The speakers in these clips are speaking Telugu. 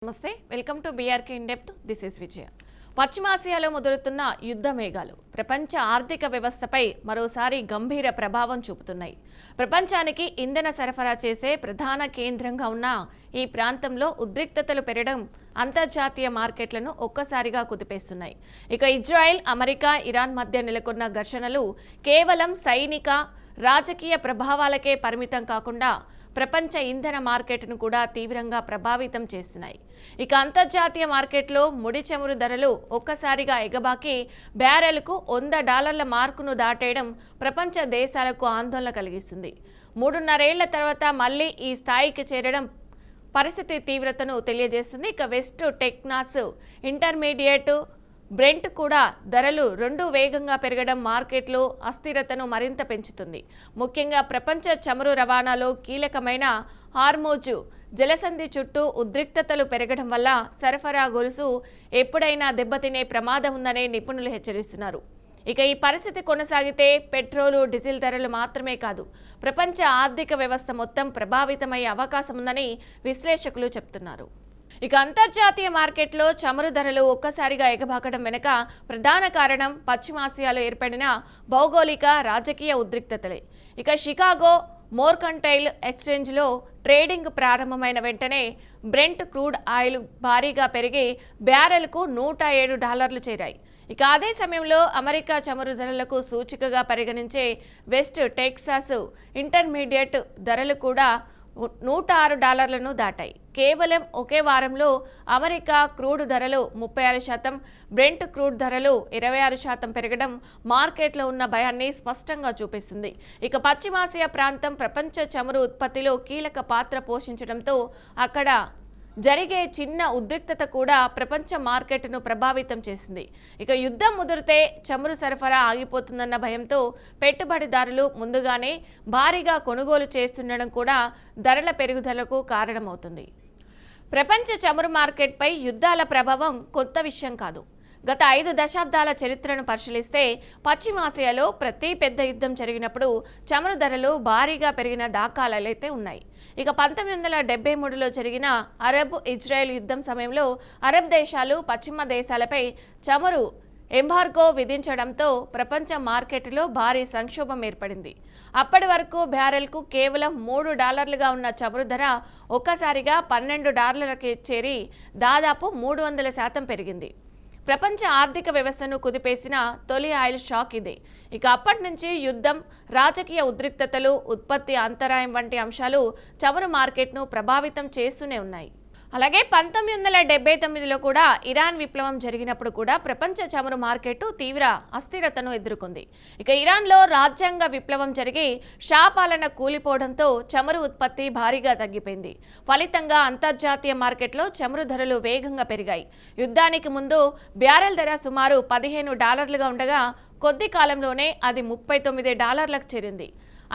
నమస్తే welcome to BRK in depth this is Vijaya. పశ్చిమాసియాలో ముదురుతున్న యుద్ధ మేఘాలు ప్రపంచ ఆర్థిక వ్యవస్థపై మరోసారి గంభీర ప్రభావం చూపుతున్నాయి. ప్రపంచానికి ఇంధన సరఫరా చేసే ప్రధాన కేంద్రంగా ఉన్న ఈ ప్రాంతంలో ఉద్రిక్తతలు పెరగడం అంతర్జాతీయ మార్కెట్లను ఒక్కసారిగా కుదిపేస్తున్నాయి. ఇక ఇజ్రాయెల్, అమెరికా, ఇరాన్ మధ్య నెలకొన్న ఘర్షణలు కేవలం సైనిక, రాజకీయ ప్రభావాలకే పరిమితం కాకుండా ప్రపంచ ఇంధన మార్కెట్ను కూడా తీవ్రంగా ప్రభావితం చేస్తున్నాయి. ఇక అంతర్జాతీయ మార్కెట్లో ముడి చమురు ధరలు ఒక్కసారిగా ఎగబాకి బ్యారెల్కు $100 మార్కును దాటేయడం ప్రపంచ దేశాలకు ఆందోళన కలిగిస్తుంది. 3.5 ఏళ్ల తర్వాత మళ్లీ ఈ స్థాయికి చేరడం పరిస్థితి తీవ్రతను తెలియజేస్తుంది. ఇక వెస్ట్ టెక్సాస్ ఇంటర్మీడియట్ బ్రెంట్ కూడా ధరలు రెండు వేగంగా పెరగడం మార్కెట్లో అస్థిరతను మరింత పెంచుతుంది. ముఖ్యంగా ప్రపంచ చమురు రవాణాలో కీలకమైన హార్మోజు జలసంధి చుట్టూ ఉద్రిక్తతలు పెరగడం వల్ల సరఫరా గొలుసు ఎప్పుడైనా దెబ్బతినే ప్రమాదం ఉందనే నిపుణులు హెచ్చరిస్తున్నారు. ఇక ఈ పరిస్థితి కొనసాగితే పెట్రోలు, డీజిల్ ధరలు మాత్రమే కాదు, ప్రపంచ ఆర్థిక వ్యవస్థ మొత్తం ప్రభావితమయ్యే అవకాశం ఉందని విశ్లేషకులు చెబుతున్నారు. ఇక అంతర్జాతీయ మార్కెట్లో చమురు ధరలు ఒక్కసారిగా ఎగబాకడం వెనుక ప్రధాన కారణం పశ్చిమాసియాలో ఏర్పడిన భౌగోళిక, రాజకీయ ఉద్రిక్తతలే. ఇక షికాగో మోర్కంటైల్ ఎక్స్చేంజ్లో ట్రేడింగ్ ప్రారంభమైన వెంటనే బ్రెంట్ క్రూడ్ ఆయిల్ భారీగా పెరిగి బ్యారెల్కు $107 చేరాయి. ఇక అదే సమయంలో అమెరికా చమురు ధరలకు సూచికగా పరిగణించే వెస్ట్ టెక్సాస్ ఇంటర్మీడియట్ ధరలు కూడా $106 దాటాయి. కేవలం ఒకే వారంలో అమెరికా క్రూడ్ ధరలు 36%, బ్రెంట్ క్రూడ్ ధరలు 26% పెరగడం మార్కెట్లో ఉన్న భయాన్ని స్పష్టంగా చూపిస్తుంది. ఇక పశ్చిమాసియా ప్రాంతం ప్రపంచ చమురు ఉత్పత్తిలో కీలక పాత్ర పోషించడంతో అక్కడ జరిగే చిన్న ఉద్రిక్తత కూడా ప్రపంచ మార్కెట్ను ప్రభావితం చేసింది. ఇక యుద్ధం ముదిరితే చమురు సరఫరా ఆగిపోతుందన్న భయంతో పెట్టుబడిదారులు ముందుగానే భారీగా కొనుగోలు చేస్తుండడం కూడా ధరల పెరుగుదలకు కారణమవుతుంది. ప్రపంచ చమురు మార్కెట్పై యుద్ధాల ప్రభావం కొత్త విషయం కాదు. గత 5 దశాబ్దాల చరిత్రను పరిశీలిస్తే పశ్చిమాసియాలో ప్రతి పెద్ద యుద్ధం జరిగినప్పుడు చమురు ధరలు భారీగా పెరిగిన దాఖలాలైతే ఉన్నాయి. ఇక 1973లో జరిగిన అరబ్ ఇజ్రాయెల్ యుద్ధం సమయంలో అరబ్ దేశాలు పశ్చిమ దేశాలపై చమురు ఎంబార్గో విధించడంతో ప్రపంచ మార్కెట్లో భారీ సంక్షోభం ఏర్పడింది. అప్పటి వరకు బ్యారెల్కు కేవలం $3గా ఉన్న చమురు ధర ఒక్కసారిగా $12కి చేరి దాదాపు 300% పెరిగింది. ప్రపంచ ఆర్థిక వ్యవస్థను కుదిపేసిన తొలి ఆయిల్ షాక్ ఇదే. ఇక అప్పటి నుంచి యుద్ధం, రాజకీయ ఉద్రిక్తతలు, ఉత్పత్తి అంతరాయం వంటి అంశాలు చమురు మార్కెట్ను ప్రభావితం చేస్తూనే ఉన్నాయి. అలాగే 1979లో కూడా ఇరాన్ విప్లవం జరిగినప్పుడు కూడా ప్రపంచ చమురు మార్కెట్ తీవ్ర అస్థిరతను ఎదుర్కొంది. ఇక ఇరాన్లో రాజ్యాంగ విప్లవం జరిగి షా పాలన కూలిపోవడంతో చమురు ఉత్పత్తి భారీగా తగ్గిపోయింది. ఫలితంగా అంతర్జాతీయ మార్కెట్లో చమురు ధరలు వేగంగా పెరిగాయి. యుద్ధానికి ముందు బ్యారెల్ ధర సుమారు $15గా ఉండగా కొద్ది కాలంలోనే అది $39లకు చేరింది.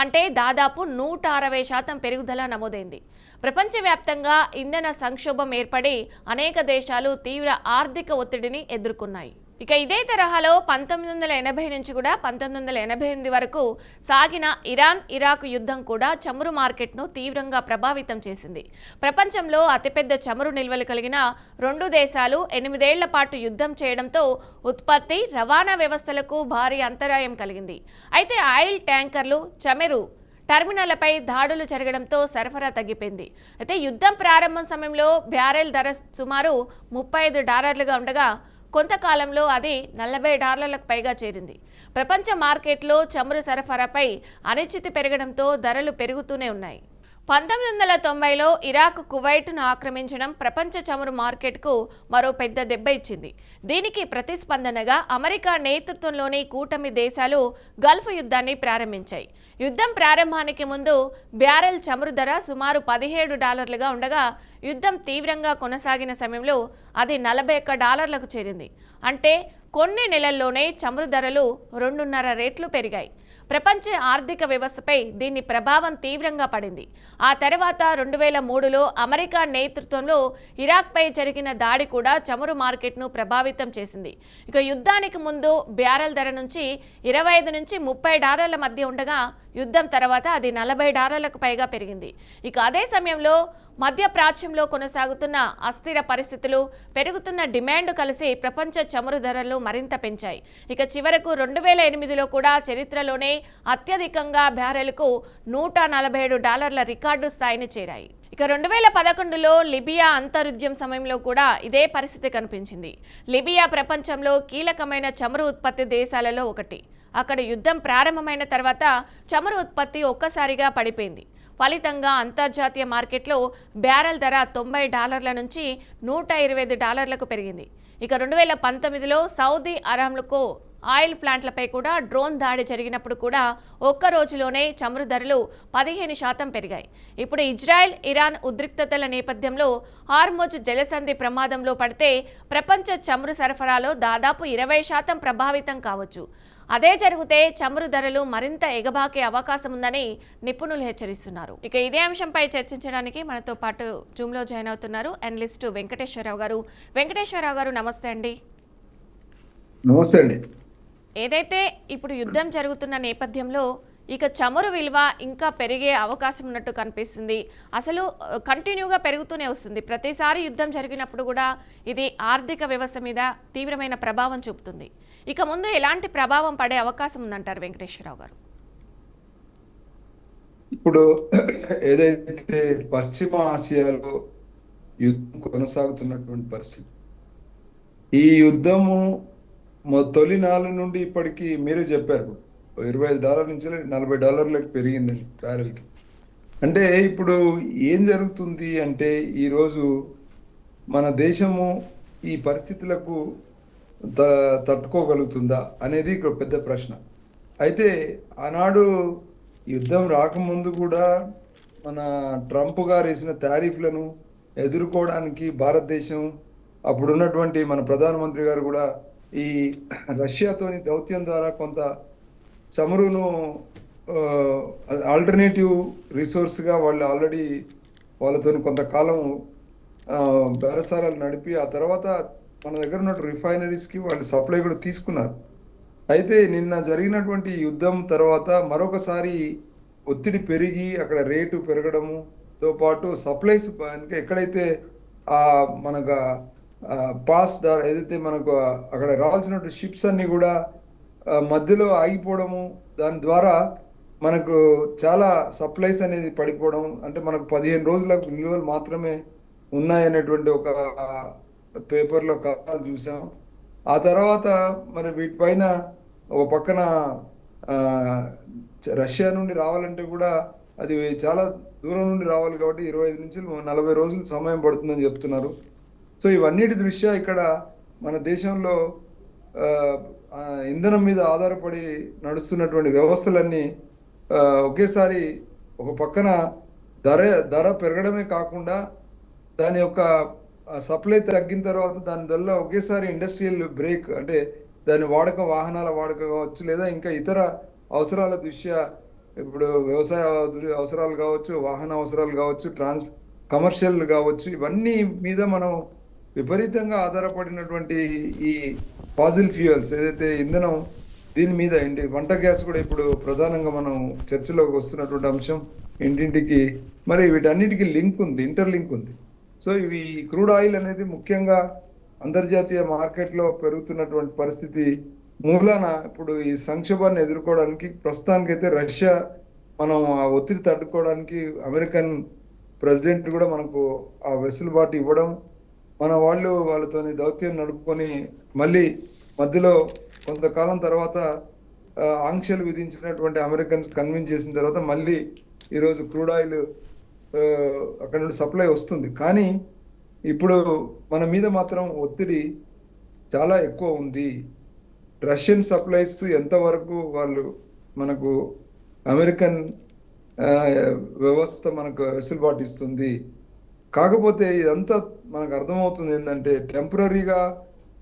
అంటే దాదాపు 160% పెరుగుదల నమోదైంది. ప్రపంచవ్యాప్తంగా ఇంధన సంక్షోభం ఏర్పడి అనేక దేశాలు తీవ్ర ఆర్థిక ఒత్తిడిని ఎదుర్కొన్నాయి. ఇక ఇదే తరహాలో 1980 నుంచి కూడా 1988 వరకు సాగిన ఇరాన్, ఇరాక్ యుద్ధం కూడా చమురు మార్కెట్ను తీవ్రంగా ప్రభావితం చేసింది. ప్రపంచంలో అతిపెద్ద చమురు నిల్వలు కలిగిన 2 దేశాలు 8 ఏళ్ల పాటు యుద్ధం చేయడంతో ఉత్పత్తి, రవాణా వ్యవస్థలకు భారీ అంతరాయం కలిగింది. అయితే ఆయిల్ ట్యాంకర్లు, చమురు టెర్మినళ్లపై దాడులు జరగడంతో సరఫరా తగ్గిపోయింది. అయితే యుద్ధం ప్రారంభం సమయంలో బ్యారెల్ ధర సుమారు $35గా ఉండగా కొంతకాలంలో అది $40లకు పైగా చేరింది. ప్రపంచ మార్కెట్లో చమురు సరఫరాపై అనిశ్చితి పెరగడంతో ధరలు పెరుగుతూనే ఉన్నాయి. 1990లో ఇరాక్ కువైట్ను ఆక్రమించడం ప్రపంచ చమురు మార్కెట్కు మరో పెద్ద దెబ్బ ఇచ్చింది. దీనికి ప్రతిస్పందనగా అమెరికా నేతృత్వంలోని కూటమి దేశాలు గల్ఫ్ యుద్ధాన్ని ప్రారంభించాయి. యుద్ధం ప్రారంభానికి ముందు బ్యారెల్ చమురు ధర సుమారు $17గా ఉండగా యుద్ధం తీవ్రంగా కొనసాగిన సమయంలో అది $41లకు చేరింది. అంటే కొన్ని నెలల్లోనే చమురు ధరలు 2.5 రెట్లు పెరిగాయి. ప్రపంచ ఆర్థిక వ్యవస్థపై దీని ప్రభావం తీవ్రంగా పడింది. ఆ తర్వాత 2003లో అమెరికా నేతృత్వంలో ఇరాక్పై జరిగిన దాడి కూడా చమురు మార్కెట్ను ప్రభావితం చేసింది. ఇక యుద్ధానికి ముందు బ్యారెల్ ధర నుంచి $25 నుంచి $30 మధ్య ఉండగా యుద్ధం తర్వాత అది $40లకు పైగా పెరిగింది. ఇక అదే సమయంలో మధ్య ప్రాచ్యంలో కొనసాగుతున్న అస్థిర పరిస్థితులు, పెరుగుతున్న డిమాండ్ కలిసి ప్రపంచ చమురు ధరలు మరింత పెంచాయి. ఇక చివరకు 2008లో కూడా చరిత్రలోనే అత్యధికంగా బ్యారెల్కు $147 రికార్డు స్థాయిని చేరాయి. ఇక 2011లో లిబియా అంతర్యుద్ధం సమయంలో కూడా ఇదే పరిస్థితి కనిపించింది. లిబియా ప్రపంచంలో కీలకమైన చమురు ఉత్పత్తి దేశాలలో ఒకటి. అక్కడ యుద్ధం ప్రారంభమైన తర్వాత చమురు ఉత్పత్తి ఒక్కసారిగా పడిపోయింది. ఫలితంగా అంతర్జాతీయ మార్కెట్లో బ్యారెల్ ధర $90 నుంచి $125కు పెరిగింది. ఇక 2019లో సౌదీ అరామ్కో ఆయిల్ ప్లాంట్లపై కూడా డ్రోన్ దాడి జరిగినప్పుడు కూడా ఒక్క రోజులోనే చమురు ధరలు 15% పెరిగాయి. ఇప్పుడు ఇజ్రాయెల్, ఇరాన్ ఉద్రిక్తతల నేపథ్యంలో హార్ముజ్ జలసంధి ప్రమాదంలో పడితే ప్రపంచ చమురు సరఫరాలో దాదాపు 20% ప్రభావితం కావచ్చు. అదే జరిగితే చమురు ధరలు మరింత ఎగబాకే అవకాశం ఉందని నిపుణులు హెచ్చరిస్తున్నారు. ఇక ఇదే అంశంపై చర్చించడానికి మనతో పాటు జూమ్లో జాయిన్ అవుతున్నారు అనలిస్ట్ వెంకటేశ్వరరావు గారు. వెంకటేశ్వరరావు గారు, నమస్తే అండి. నమస్తే అండి. ఏదైతే ఇప్పుడు యుద్ధం జరుగుతున్న నేపథ్యంలో ఇక చమురు విలువ ఇంకా పెరిగే అవకాశం ఉన్నట్టు కనిపిస్తుంది. అసలు కంటిన్యూగా పెరుగుతూనే వస్తుంది. ప్రతిసారి యుద్ధం జరిగినప్పుడు కూడా ఇది ఆర్థిక వ్యవస్థ మీద తీవ్రమైన ప్రభావం చూపుతుంది. ఇక ముందు ఎలాంటి ప్రభావం పడే అవకాశం ఉందంటారు వెంకటేశ్వరరావు గారు? ఇప్పుడు ఏదైతే పశ్చిమ ఆసియాలో యుద్ధం కొనసాగుతున్నటువంటి పరిస్థితి, ఈ యుద్ధము తొలి నాలుగు నుండి ఇప్పటికీ మీరే చెప్పారు $25 నుంచి $40 పెరిగిందని బ్యారెల్కి. అంటే ఇప్పుడు ఏం జరుగుతుంది అంటే, ఈరోజు మన దేశము ఈ పరిస్థితులకు తట్టుకోగలుగుతుందా అనేది ఇక్కడ పెద్ద ప్రశ్న. అయితే ఆనాడు యుద్ధం రాకముందు కూడా మన ట్రంప్ గారు వేసిన టారిఫ్లను ఎదుర్కోవడానికి భారతదేశం, అప్పుడున్నటువంటి మన ప్రధానమంత్రి గారు కూడా ఈ రష్యాతోని దౌత్యం ద్వారా కొంత చమురును ఆల్టర్నేటివ్ రిసోర్స్గా వాళ్ళు ఆల్రెడీ వాళ్ళతో కొంతకాలం బేరసారాలు నడిపి ఆ తర్వాత మన దగ్గర ఉన్న రిఫైనరీస్కి వాళ్ళు సప్లై కూడా తీసుకున్నారు. అయితే నిన్న జరిగినటువంటి యుద్ధం తర్వాత మరొకసారి ఒత్తిడి పెరిగి అక్కడ రేటు పెరగడముతో పాటు సప్లైస్ ఎక్కడైతే మనకు పాస్ ఏదైతే మనకు అక్కడ రావాల్సినటువంటి షిప్స్ అన్ని కూడా మధ్యలో ఆగిపోవడము, దాని ద్వారా మనకు చాలా సప్లైస్ అనేది పడిపోవడం, అంటే మనకు 15 రోజులకు నిల్వలు మాత్రమే ఉన్నాయనేటువంటి ఒక పేపర్లో కథలు చూసాం. ఆ తర్వాత మరి వీటిపైన ఒక పక్కన రష్యా నుండి రావాలంటే కూడా అది చాలా దూరం నుండి రావాలి కాబట్టి 25 నుంచి 40 రోజులు సమయం పడుతుందని చెప్తున్నారు. సో ఇవన్నిటి దృష్ట్యా ఇక్కడ మన దేశంలో ఇంధనం మీద ఆధారపడి నడుస్తున్నటువంటి వ్యవస్థలన్నీ ఒకేసారి ఒక పక్కన ధర పెరగడమే కాకుండా దాని యొక్క సప్లై తగ్గిన తర్వాత దాని వల్ల ఒకేసారి ఇండస్ట్రియల్ బ్రేక్, అంటే దాని వాహనాల వాడక కావచ్చు, లేదా ఇంకా ఇతర అవసరాల దృష్ట్యా, ఇప్పుడు వ్యవసాయ అవసరాలు కావచ్చు, వాహన అవసరాలు కావచ్చు, కమర్షియల్ కావచ్చు, ఇవన్నీ మీద మనం విపరీతంగా ఆధారపడినటువంటి ఈ ఫాసిల్ ఫ్యూయల్స్ ఏదైతే ఇంధనం, దీని మీద వంట గ్యాస్ కూడా ఇప్పుడు ప్రధానంగా మనం చర్చలోకి వస్తున్నటువంటి అంశం. ఇంటింటికి మరి వీటన్నిటికీ లింక్ ఉంది, ఇంటర్లింక్ ఉంది. సో ఇవి క్రూడ్ ఆయిల్ అనేది ముఖ్యంగా అంతర్జాతీయ మార్కెట్లో పెరుగుతున్నటువంటి పరిస్థితి మూలాన ఇప్పుడు ఈ సంక్షోభాన్ని ఎదుర్కోవడానికి ప్రస్తుతానికైతే రష్యా, మనం ఆ ఒత్తిడి తట్టుకోవడానికి అమెరికన్ ప్రెసిడెంట్ కూడా మనకు ఆ వెసులుబాటు ఇవ్వడం, మన వాళ్ళతో దౌత్యం నడుపుకొని మళ్ళీ మధ్యలో కొంతకాలం తర్వాత ఆంక్షలు విధించినటువంటి అమెరికన్స్ కన్విన్స్ చేసిన తర్వాత మళ్ళీ ఈరోజు క్రూడ్ ఆయిల్ అక్కడ నుండి సప్లై వస్తుంది. కానీ ఇప్పుడు మన మీద మాత్రం ఒత్తిడి చాలా ఎక్కువ ఉంది. రష్యన్ సప్లైస్ ఎంతవరకు వాళ్ళు మనకు అమెరికన్ వ్యవస్థ మనకు వెసులుబాటు ఇస్తుంది. కాకపోతే ఇదంతా మనకు అర్థమవుతుంది ఏంటంటే, టెంపరీగా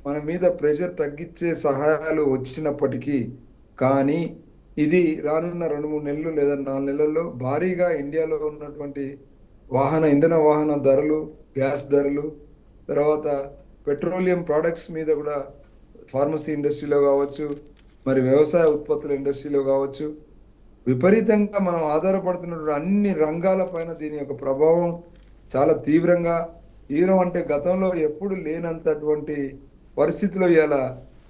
మన మీద ప్రెషర్ తగ్గించే సహాయాలు వచ్చినప్పటికీ కానీ ఇది రానున్న 2-3 నెలలు లేదా 4 నెలల్లో భారీగా ఇండియాలో ఉన్నటువంటి ఇంధన వాహన ధరలు, గ్యాస్ ధరలు, తర్వాత పెట్రోలియం ప్రొడక్ట్స్ మీద కూడా, ఫార్మసీ ఇండస్ట్రీలో కావచ్చు, మరి వ్యవసాయ ఉత్పత్తుల ఇండస్ట్రీలో కావచ్చు, విపరీతంగా మనం ఆధారపడుతున్నటువంటి అన్ని రంగాల పైన దీని యొక్క ప్రభావం చాలా తీవ్రం అంటే గతంలో ఎప్పుడు లేనంతటువంటి పరిస్థితిలో ఇలా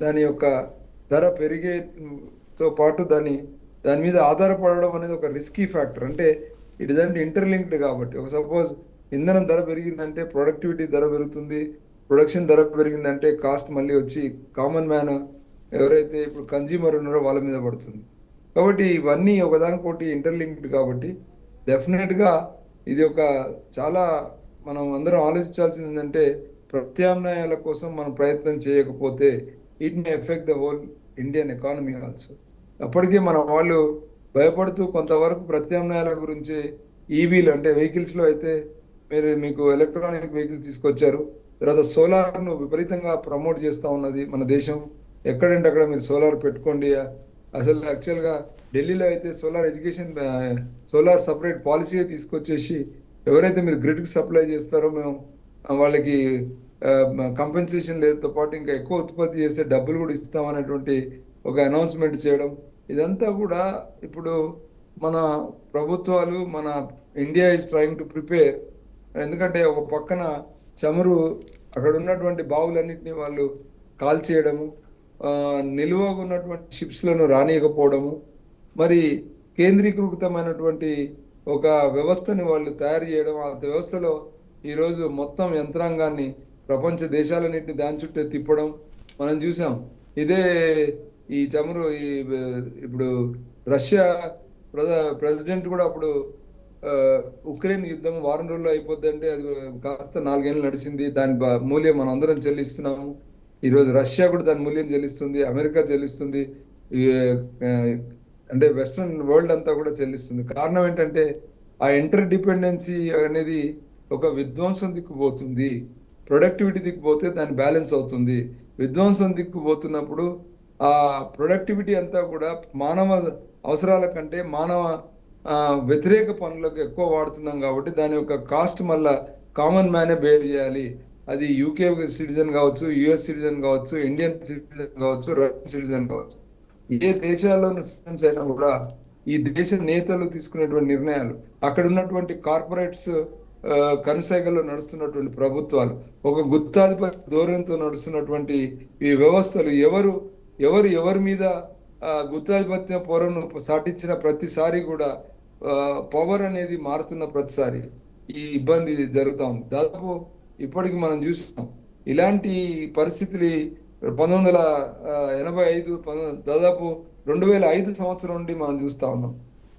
దాని యొక్క ధర పెరిగేతో పాటు దాని మీద ఆధారపడడం అనేది ఒక రిస్కీ ఫ్యాక్టర్. అంటే ఇట్ ఇస్ అంటే ఇంటర్లింక్డ్ కాబట్టి ఒక సపోజ్ ఇంధనం ధర పెరిగిందంటే ప్రొడక్టివిటీ ధర పెరుగుతుంది, ప్రొడక్షన్ ధర పెరిగిందంటే కాస్ట్ మళ్ళీ వచ్చి కామన్ మ్యాన్ ఎవరైతే ఇప్పుడు కన్జ్యూమర్ ఉన్నారో వాళ్ళ మీద పడుతుంది. కాబట్టి ఇవన్నీ ఒకదానికోటి ఇంటర్లింక్డ్ కాబట్టి డెఫినెట్ గా ఇది ఒక చాలా మనం అందరం ఆలోచించాల్సింది ఏంటంటే ప్రత్యామ్నాయాల కోసం మనం ప్రయత్నం చేయకపోతే it may affect the whole Indian economy also. అప్పటికే మన వాళ్ళు భయపడుతూ కొంతవరకు ప్రత్యామ్నాయాల గురించి ఈవీలు అంటే వెహికల్స్ లో అయితే మీకు ఎలక్ట్రానిక్ వెహికల్స్ తీసుకొచ్చారు. తర్వాత సోలార్ ను విపరీతంగా ప్రమోట్ చేస్తా ఉన్నది మన దేశం. ఎక్కడంటే అక్కడ మీరు సోలార్ పెట్టుకోండి. అసలు యాక్చువల్ గా ఢిల్లీలో అయితే సోలార్ సపరేట్ పాలసీ తీసుకొచ్చేసి ఎవరైతే మీరు గ్రిడ్ కి సప్లై చేస్తారో మేము వాళ్ళకి కంపెన్సేషన్ లేదుతో పాటు ఇంకా ఎక్కువ ఉత్పత్తి చేస్తే డబ్బులు కూడా ఇస్తామనేటువంటి ఒక అనౌన్స్మెంట్ చేయడం, ఇదంతా కూడా ఇప్పుడు మన ప్రభుత్వాలు మన India is trying to prepare. ఎందుకంటే ఒక పక్కన చమురు అక్కడ ఉన్నటువంటి బావులన్నింటినీ వాళ్ళు కాల్ చేయడము, నిలువగా ఉన్నటువంటి షిప్స్ లను రానియకపోవడము, మరి కేంద్రీకృతమైనటువంటి ఒక వ్యవస్థని వాళ్ళు తయారు చేయడం, ఆ వ్యవస్థలో ఈరోజు మొత్తం యంత్రాంగాన్ని ప్రపంచ దేశాలన్నింటినీ దాని చుట్టూ తిప్పడం మనం చూసాం. ఇదే ఈ చమురు ఇప్పుడు రష్యా ప్రెసిడెంట్ కూడా అప్పుడు ఉక్రెయిన్ యుద్ధం వారం రోజుల్లో అయిపోద్ది అంటే అది కాస్త 4 ఏళ్ళు నడిచింది. దాని మూల్యం మనం అందరం చెల్లిస్తున్నాము. ఈరోజు రష్యా కూడా దాని మూల్యం చెల్లిస్తుంది, అమెరికా చెల్లిస్తుంది, అంటే వెస్ట్రన్ వరల్డ్ అంతా కూడా చెల్లిస్తుంది. కారణం ఏంటంటే ఆ ఇంటర్ డిపెండెన్సీ అనేది ఒక విధ్వంసం దిక్కుపోతుంది. ప్రొడక్టివిటీ దిక్కుపోతే దాని బ్యాలెన్స్ అవుతుంది. విధ్వంసం దిక్కుపోతున్నప్పుడు ఆ ప్రొడక్టివిటీ అంతా కూడా మానవ అవసరాల కంటే మానవ వ్యతిరేక పనులకు ఎక్కువ వాడుతున్నాం కాబట్టి దాని యొక్క కాస్ట్ మళ్ళా కామన్ మ్యానే బేర్ చేయాలి. అది యూకే సిటిజన్ కావచ్చు, యుఎస్ సిటిజన్ కావచ్చు, ఇండియన్ సిటిజన్ కావచ్చు, రష్యన్ సిటిజన్ కావచ్చు, ఏ దేశాల్లో సిటిజన్స్ అయినా కూడా ఈ దేశ నేతలు తీసుకునేటువంటి నిర్ణయాలు, అక్కడ ఉన్నటువంటి కార్పొరేట్స్ కనుసైగల్లో నడుస్తున్నటువంటి ప్రభుత్వాలు, ఒక గుత్తాధిపతి ధోరణితో నడుస్తున్నటువంటి ఈ వ్యవస్థలు ఎవరి మీద గుత్తాధిపత్య పొరను సాటించిన ప్రతిసారి కూడా పవర్ అనేది మారుతున్న ప్రతిసారి ఈ ఇబ్బంది జరుగుతా ఉంది. దాదాపు ఇప్పటికి మనం చూస్తాం ఇలాంటి పరిస్థితులు 1985 దాదాపు 2005 సంవత్సరం నుండి మనం చూస్తా ఉన్నాం.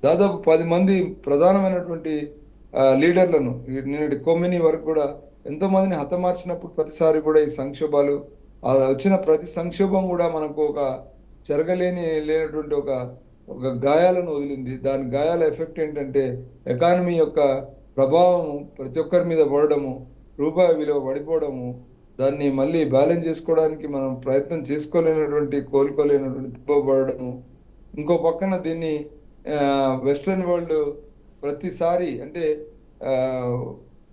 దాదాపు 10 మంది ప్రధానమైనటువంటి లీడర్లను నిన్నటి కొమ్మిని వరకు కూడా ఎంతో మందిని హతమార్చినప్పుడు ప్రతిసారి కూడా ఈ సంక్షోభాలు వచ్చిన ప్రతి సంక్షోభం కూడా మనకు ఒక లేనటువంటి ఒక గాయాలను వదిలింది. దాని గాయాల ఎఫెక్ట్ ఏంటంటే ఎకానమీ యొక్క ప్రభావం ప్రతి ఒక్కరి మీద పడడము, రూపాయి విలువ పడిపోవడము, దాన్ని మళ్ళీ బ్యాలెన్స్ చేసుకోవడానికి మనం ప్రయత్నం కోలుకోలేనటువంటి తిప్పబడము. ఇంకో పక్కన దీన్ని వెస్ట్రన్ వరల్డ్ ప్రతిసారి అంటే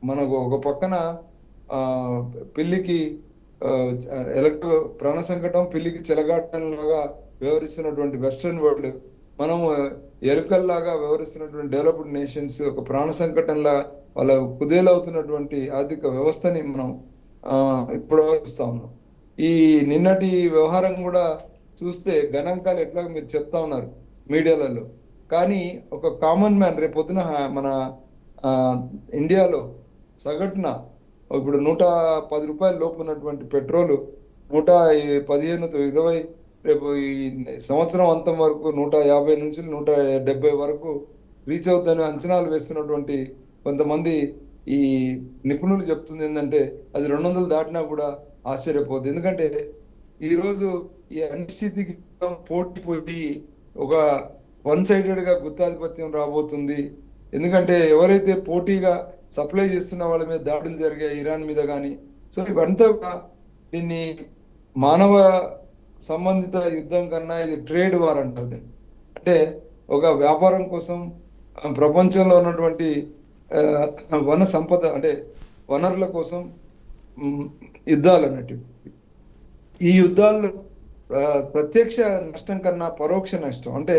మనకు ఒక పక్కన పిల్లికి ప్రాణ సంకటం, పిల్లికి చెలగాటం లాగా వ్యవహరిస్తున్నటువంటి వెస్ట్రన్ వరల్డ్, మనము ఎలుకల్లాగా వ్యవహరిస్తున్నటువంటి డెవలప్డ్ నేషన్స్ ఒక ప్రాణ సంకటంలా వాళ్ళ కుదేలవుతున్నటువంటి ఆర్థిక వ్యవస్థని మనం ఇప్పుడు చూస్తా ఉన్నాం. ఈ నిన్నటి వ్యవహారం కూడా చూస్తే గణాంకాలు ఎట్లా మీరు చెప్తా ఉన్నారు మీడియాలలో, కానీ ఒక కామన్ మ్యాన్ రేపొద్దున మన ఇండియాలో సగటున ఇప్పుడు 110 రూపాయల లోపు ఉన్నటువంటి పెట్రోల్ 115 20 రేపు ఈ సంవత్సరం అంతం వరకు 150 నుంచి 170 వరకు రీచ్ అవుతుందని అంచనాలు వేస్తున్నటువంటి కొంతమంది ఈ నిపుణులు చెప్తుంది ఏంటంటే అది 200 దాటినా కూడా ఆశ్చర్యపోద్ది. ఎందుకంటే ఈరోజు ఈ అనిశ్చితికి పోటీ ఒక వన్ సైడెడ్ గా గుత్తాధిపత్యం రాబోతుంది. ఎందుకంటే ఎవరైతే పోటీగా సప్లై చేస్తున్న వాళ్ళ మీద దాడులు జరిగాయి, ఇరాన్ మీద కానీ. సో ఇవంతా దీన్ని మానవ సంబంధిత యుద్ధం కన్నా ఇది ట్రేడ్ వార్ అంటారు. అంటే ఒక వ్యాపారం కోసం ప్రపంచంలో ఉన్నటువంటి వన సంపద అంటే వనరుల కోసం యుద్ధాలు అన్నట్టు. ఈ యుద్ధాల్లో ప్రత్యక్ష నష్టం కన్నా పరోక్ష నష్టం, అంటే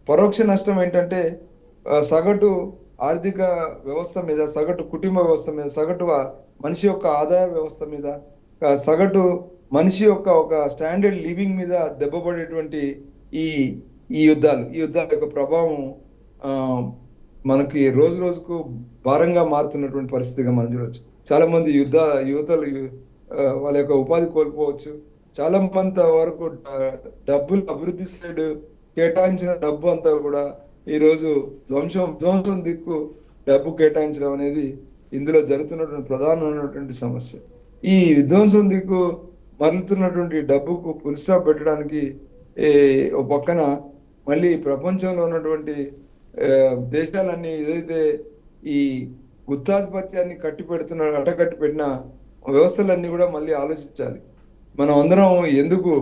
పరోక్ష నష్టం ఏంటంటే సగటు ఆర్థిక వ్యవస్థ మీద, సగటు కుటుంబ వ్యవస్థ మీద, సగటు మనిషి యొక్క ఆదాయ వ్యవస్థ మీద, సగటు మనిషి యొక్క ఒక స్టాండర్డ్ లివింగ్ మీద దెబ్బపడేటువంటి ఈ ఈ యుద్ధాల యొక్క ప్రభావం ఆ మనకి రోజు రోజుకు భారంగా మారుతున్నటువంటి పరిస్థితిగా మనం చూడవచ్చు. చాలా మంది యువతలు వాళ్ళ యొక్క ఉపాధి కోల్పోవచ్చు. చాలా మంది వరకు డబ్బులు అభివృద్ధి సైడ్ కేటాయించిన డబ్బు అంతా కూడా ఈ రోజు ధ్వంసం దిక్కు డబ్బు కేటాయించడం అనేది ఇందులో జరుగుతున్నటువంటి ప్రధానమైనటువంటి సమస్య. ఈ విధ్వంసం దిక్కు మరలుతున్నటువంటి డబ్బుకు ఫుల్ స్టాప్ పెట్టడానికి ఒక పక్కన మళ్ళీ ప్రపంచంలో ఉన్నటువంటి దేశాలన్నీ ఏదైతే ఈ గుత్తాధిపత్యాన్ని అడ్డకట్టి పెట్టిన వ్యవస్థలన్నీ కూడా మళ్ళీ ఆలోచించాలి. మనం అందరం ఎందుకు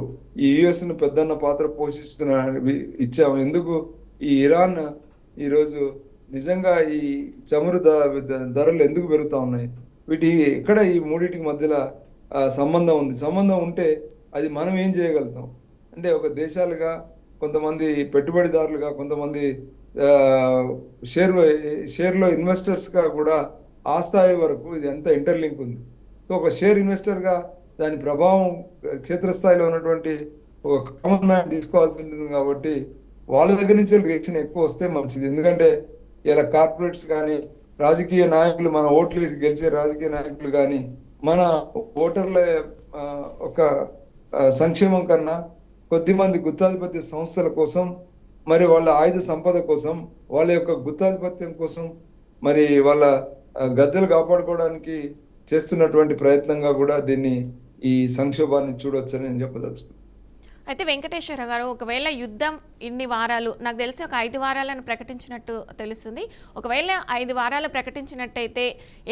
ఈ యుఎస్ ను పెద్దన్న పాత్ర ఇచ్చాము, ఎందుకు ఈ ఇరాన్ ఈరోజు నిజంగా ఈ చమురు ధరలు ఎందుకు పెరుగుతా ఉన్నాయి, ఎక్కడ ఈ మూడింటికి మధ్యలో సంబంధం ఉంది. సంబంధం ఉంటే అది మనం ఏం చేయగలుగుతాం అంటే, ఒక దేశాలుగా, కొంతమంది పెట్టుబడిదారులుగా, కొంతమంది షేర్లో ఇన్వెస్టర్స్ గా కూడా ఆ స్థాయి వరకు ఇది ఎంత ఇంటర్లింక్ ఉంది. సో ఒక షేర్ ఇన్వెస్టర్ గా దాని ప్రభావం క్షేత్రస్థాయిలో ఉన్నటువంటి ఒక కామన్ మ్యాన్ తీసుకోవాల్సి ఉంటుంది. కాబట్టి వాళ్ళ దగ్గర నుంచి రియాక్షన్ ఎక్కువ వస్తే మంచిది. ఎందుకంటే ఇలా కార్పొరేట్స్ కానీ, రాజకీయ నాయకులు, మన ఓట్లు వేసి గెలిచే రాజకీయ నాయకులు కానీ, మన ఓటర్ల ఒక సంక్షేమం కన్నా కొద్దిమంది గుత్తాధిపత్య సంస్థల కోసం, మరి వాళ్ళ ఆయుధ సంపద కోసం, వాళ్ళ యొక్క గుత్తాధిపత్యం కోసం, మరి వాళ్ళ గద్దెలు కాపాడుకోవడానికి చేస్తున్నటువంటి ప్రయత్నంగా కూడా దీన్ని, ఈ సంక్షోభాన్ని చూడొచ్చని నేను చెప్పదలుచుకున్నాను. అయితే వెంకటేశ్వర గారు, ఒకవేళ యుద్ధం ఇన్ని వారాలు, నాకు తెలిసి ఒక 5 వారాలను ప్రకటించినట్టు తెలుస్తుంది. ఒకవేళ 5 వారాలు ప్రకటించినట్టయితే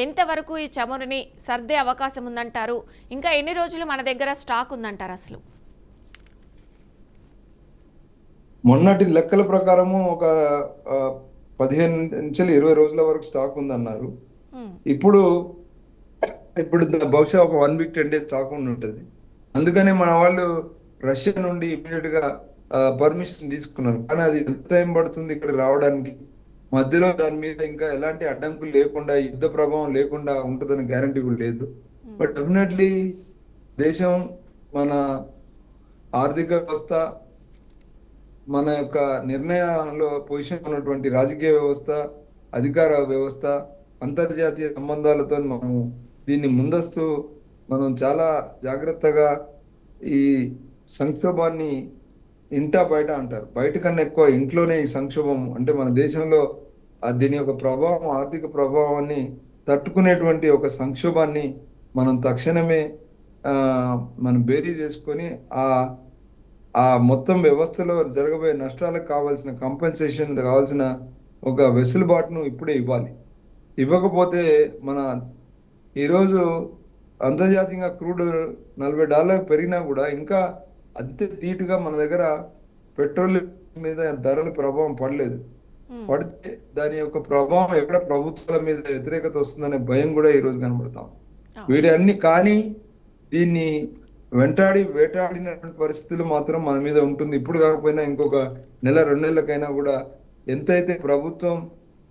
ఎంతవరకు ఈ చమురుని సర్దే అవకాశం ఉందంటారు? ఇంకా ఎన్ని రోజులు మన దగ్గర స్టాక్ ఉందంటారు? అసలు మొన్నటి లెక్కల ప్రకారము ఒక 15 నుంచి 20 రోజుల వరకు స్టాక్ ఉందన్నారు. ఇప్పుడు బహుశా ఒక 1 వీక్ 10 డేస్ స్టాక్ ఉంటుంది. అందుకనే మన వాళ్ళు రష్యా నుండి ఇమీడియట్ గా పర్మిషన్ తీసుకున్నారు. కానీ అది ఎంత టైం పడుతుంది ఇక్కడ రావడానికి, మధ్యలో దాని మీద ఇంకా ఎలాంటి అడ్డంకులు లేకుండా, యుద్ధ ప్రభావం లేకుండా ఉంటుందని గ్యారంటీ కూడా లేదు. బట్ డెఫినెట్లీ దేశం, మన ఆర్థిక వ్యవస్థ, మన యొక్క నిర్ణయాల్లో పొజిషన్ ఉన్నటువంటి రాజకీయ వ్యవస్థ, అధికార వ్యవస్థ, అంతర్జాతీయ సంబంధాలతో మనము దీన్ని ముందస్తు మనం చాలా జాగ్రత్తగా ఈ సంక్షోభాన్ని ఇంటా బయట అంటారు, బయట కన్నా ఎక్కువ ఇంట్లోనే ఈ సంక్షోభం అంటే మన దేశంలో దీని యొక్క ప్రభావం, ఆర్థిక ప్రభావాన్ని తట్టుకునేటువంటి ఒక సంక్షోభాన్ని మనం తక్షణమే మనం బేరీ చేసుకొని ఆ మొత్తం వ్యవస్థలో జరగబోయే నష్టాలకు కావాల్సిన కంపెన్సేషన్, కావాల్సిన ఒక వెసులుబాటును ఇప్పుడే ఇవ్వాలి. ఇవ్వకపోతే మన ఈరోజు అంతర్జాతీయంగా క్రూడ్ $40 పెరిగినా కూడా ఇంకా అంతే ధీటుగా మన దగ్గర పెట్రోల్ మీద ధరల ప్రభావం పడలేదు. పడితే దాని యొక్క ప్రభావం ఎక్కడ ప్రభుత్వాల మీద వ్యతిరేకత వస్తుందనే భయం కూడా ఈ రోజు కనబడతాం. వీటన్ని కానీ దీన్ని వేటాడినటువంటి పరిస్థితులు మాత్రం మన మీద ఉంటుంది. ఇప్పుడు కాకపోయినా ఇంకొక 1-2 నెలలకైనా కూడా ఎంతైతే ప్రభుత్వం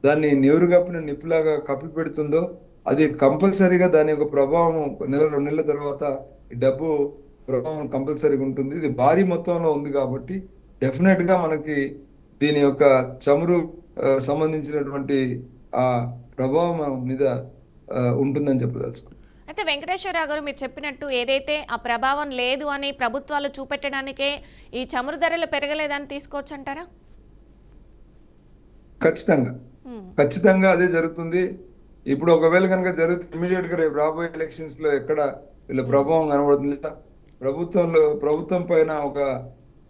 దాన్ని నీరుగప్పిన నిప్పులాగా కప్పి పెడుతుందో అది కంపల్సరీగా దాని యొక్క ప్రభావం 1-2 నెలల తర్వాత ఈ డబ్బు ప్రభావం కంపల్సరీగా ఉంటుంది. ఇది భారీ మొత్తంలో ఉంది కాబట్టి డెఫినెట్ గా మనకి దీని యొక్క చమురు సంబంధించినటువంటి ఆ ప్రభావం మీద ఉంటుందని చెప్పదలుచుకున్నాను. అయితే వెంకటేశ్వరరావు గారు, మీరు చెప్పినట్టు ఏదైతే ఆ ప్రభావం లేదు అని ప్రభుత్వాలు చూపెట్టడానికే ఈ చమురు ధరలు పెరగలేదని తీసుకోవచ్చు అంటారా? ఖచ్చితంగా అదే జరుగుతుంది. ఇప్పుడు ఒకవేళ కనుక జరిగితే ఇమీడియట్ గా రేపు రాబోయే ఎలక్షన్స్ లో ఎక్కడ వీళ్ళ ప్రభావం కనబడుతుంది, ప్రభుత్వం పైన ఒక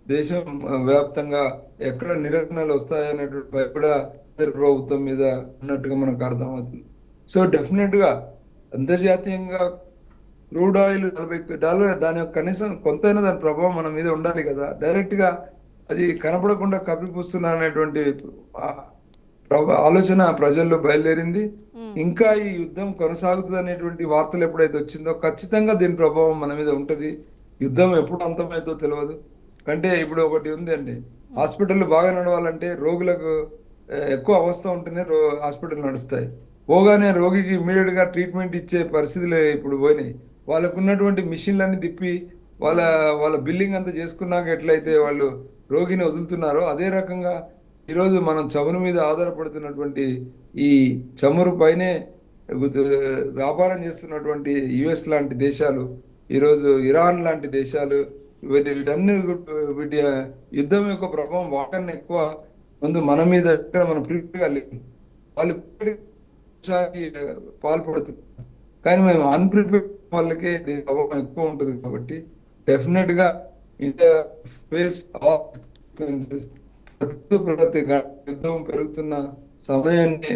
దేశం వ్యాప్తంగా ఎక్కడ నిరసనలు వస్తాయనేటువంటి కూడా ప్రభుత్వం మీద ఉన్నట్టుగా మనకు అర్థమవుతుంది. సో డెఫినెట్ గా అంతర్జాతీయంగా క్రూడ్ ఆయిల్ $40 దాని యొక్క కనీసం కొంతైనా దాని ప్రభావం మన మీద ఉండాలి కదా. డైరెక్ట్ గా అది కనపడకుండా కప్పిపుస్తున్నా అనేటువంటి ఆలోచన ప్రజల్లో బయలుదేరింది. ఇంకా ఈ యుద్ధం కొనసాగుతుంది అనేటువంటి వార్తలు ఎప్పుడైతే వచ్చిందో ఖచ్చితంగా దీని ప్రభావం మన మీద ఉంటది. యుద్ధం ఎప్పుడు అంతమైందో తెలియదు. అంటే ఇప్పుడు ఒకటి ఉంది అండి, హాస్పిటల్ బాగా నడవాలంటే రోగులకు ఎక్కువ అవస్థ ఉంటేనే హాస్పిటల్ నడుస్తాయి. పోగానే రోగికి ఇమ్మీడియట్ గా ట్రీట్మెంట్ ఇచ్చే పరిస్థితులు ఇప్పుడు పోయినాయి. వాళ్ళకు ఉన్నటువంటి మిషన్లన్నీ తిప్పి వాళ్ళ వాళ్ళ బిల్లింగ్ అంతా చేసుకున్నాక ఎట్లయితే వాళ్ళు రోగిని వదులుతున్నారో అదే రకంగా ఈరోజు మనం చమురు మీద ఆధారపడుతున్నటువంటి ఈ చమురు పైనే వ్యాపారం చేస్తున్నటువంటి యుఎస్ లాంటి దేశాలు, ఈరోజు ఇరాన్ లాంటి దేశాలు, వీటన్ని వీటి యుద్ధం యొక్క ప్రభావం వాళ్ళని ఎక్కువ ముందు మన మీద ఇక్కడ మనం ప్రిపేర్ కాలేదు. వాళ్ళు పాల్పడుతున్నారు, కానీ మేము అన్ప్రిపేర్ వాళ్ళకే దీని ప్రభావం ఎక్కువ ఉంటుంది. కాబట్టి డెఫినెట్ గా ఇండియా ఫేస్ యుద్ధం పెరుగుతున్న సమయాన్ని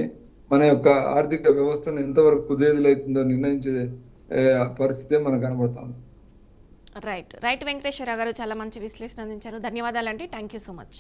మన యొక్క ఆర్థిక వ్యవస్థను ఎంతవరకు కుదేలుతుందో నిర్ణయించే పరిస్థితే మనకు కనబడతాం. రైట్ వెంకటేశ్వర గారు చాలా మంచి విశ్లేషణ అందించారు. ధన్యవాదాలండి. Thank you so much.